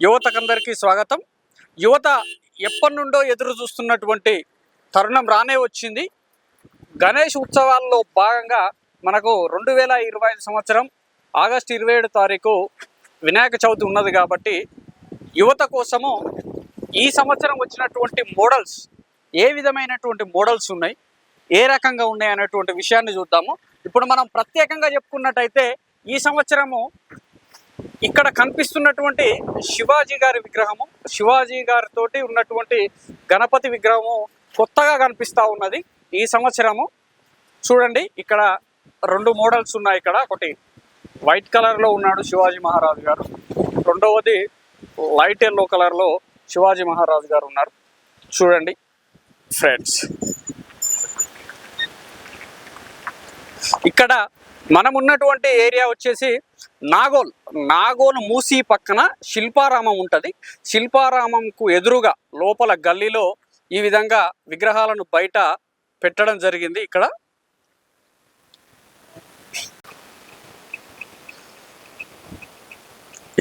యువతకందరికీ స్వాగతం. యువత ఎప్పటి నుండో ఎదురు చూస్తున్నటువంటి తరుణం రానే వచ్చింది. గణేష్ ఉత్సవాల్లో భాగంగా మనకు 2025 సంవత్సరం ఆగస్టు 27 తారీఖు వినాయక చవితి ఉన్నది కాబట్టి యువత కోసము ఈ సంవత్సరం వచ్చినటువంటి మోడల్స్ ఏ విధమైనటువంటి మోడల్స్ ఉన్నాయి, ఏ రకంగా ఉన్నాయి అనేటువంటి విషయాన్ని చూద్దాము. ఇప్పుడు మనం ప్రత్యేకంగా చెప్పుకున్నట్టయితే ఈ సంవత్సరము ఇక్కడ కనిపిస్తున్నటువంటి శివాజీ గారి విగ్రహము, శివాజీ గారితో ఉన్నటువంటి గణపతి విగ్రహము కొత్తగా కనిపిస్తూ ఉన్నది ఈ సంవత్సరము. చూడండి, ఇక్కడ రెండు మోడల్స్ ఉన్నాయి. ఇక్కడ ఒకటి వైట్ కలర్లో ఉన్నాడు శివాజీ మహారాజు గారు, రెండవది లైట్ ఎల్లో కలర్లో శివాజీ మహారాజు గారు ఉన్నారు. చూడండి ఫ్రెండ్స్, ఇక్కడ మనం ఉన్నటువంటి ఏరియా వచ్చేసి నాగోల్ మూసీ పక్కన శిల్పారామం ఉంటుంది. శిల్పారామంకు ఎదురుగా లోపల గల్లీలో ఈ విధంగా విగ్రహాలను బయట పెట్టడం జరిగింది.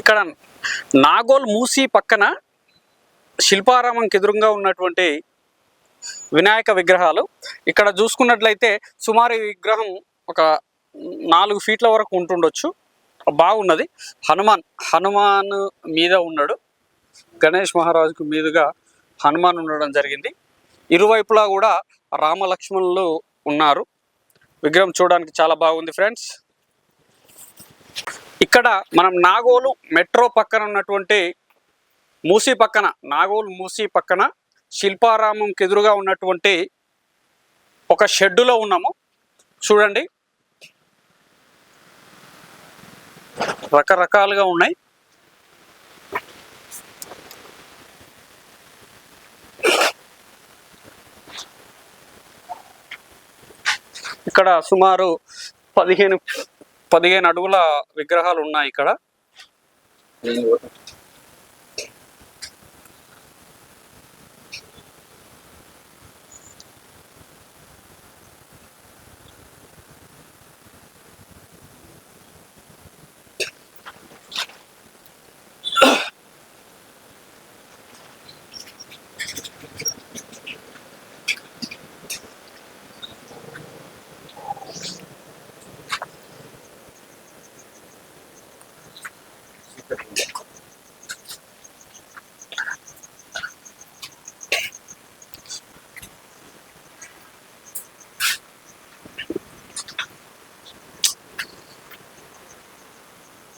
ఇక్కడ నాగోల్ మూసీ పక్కన శిల్పారామంకి ఎదురుగా ఉన్నటువంటి వినాయక విగ్రహాలు. ఇక్కడ చూసుకున్నట్లయితే సుమారు ఈ విగ్రహం ఒక 4 ఫీట్ల వరకు ఉంటుండొచ్చు. బాగున్నది. హనుమాన్ మీద ఉన్నాడు. గణేష్ మహారాజుకు మీదుగా హనుమాన్ ఉండడం జరిగింది. ఇరువైపులా కూడా రామలక్ష్మణులు ఉన్నారు. విగ్రహం చూడడానికి చాలా బాగుంది ఫ్రెండ్స్. ఇక్కడ మనం నాగోలు మెట్రో పక్కన ఉన్నటువంటి నాగోలు మూసీ పక్కన శిల్పారామంకి ఎదురుగా ఉన్నటువంటి ఒక షెడ్డులో ఉన్నాము. చూడండి, రకరకాలుగా ఉన్నాయి. ఇక్కడ సుమారు 15 అడుగుల విగ్రహాలు ఉన్నాయి. ఇక్కడ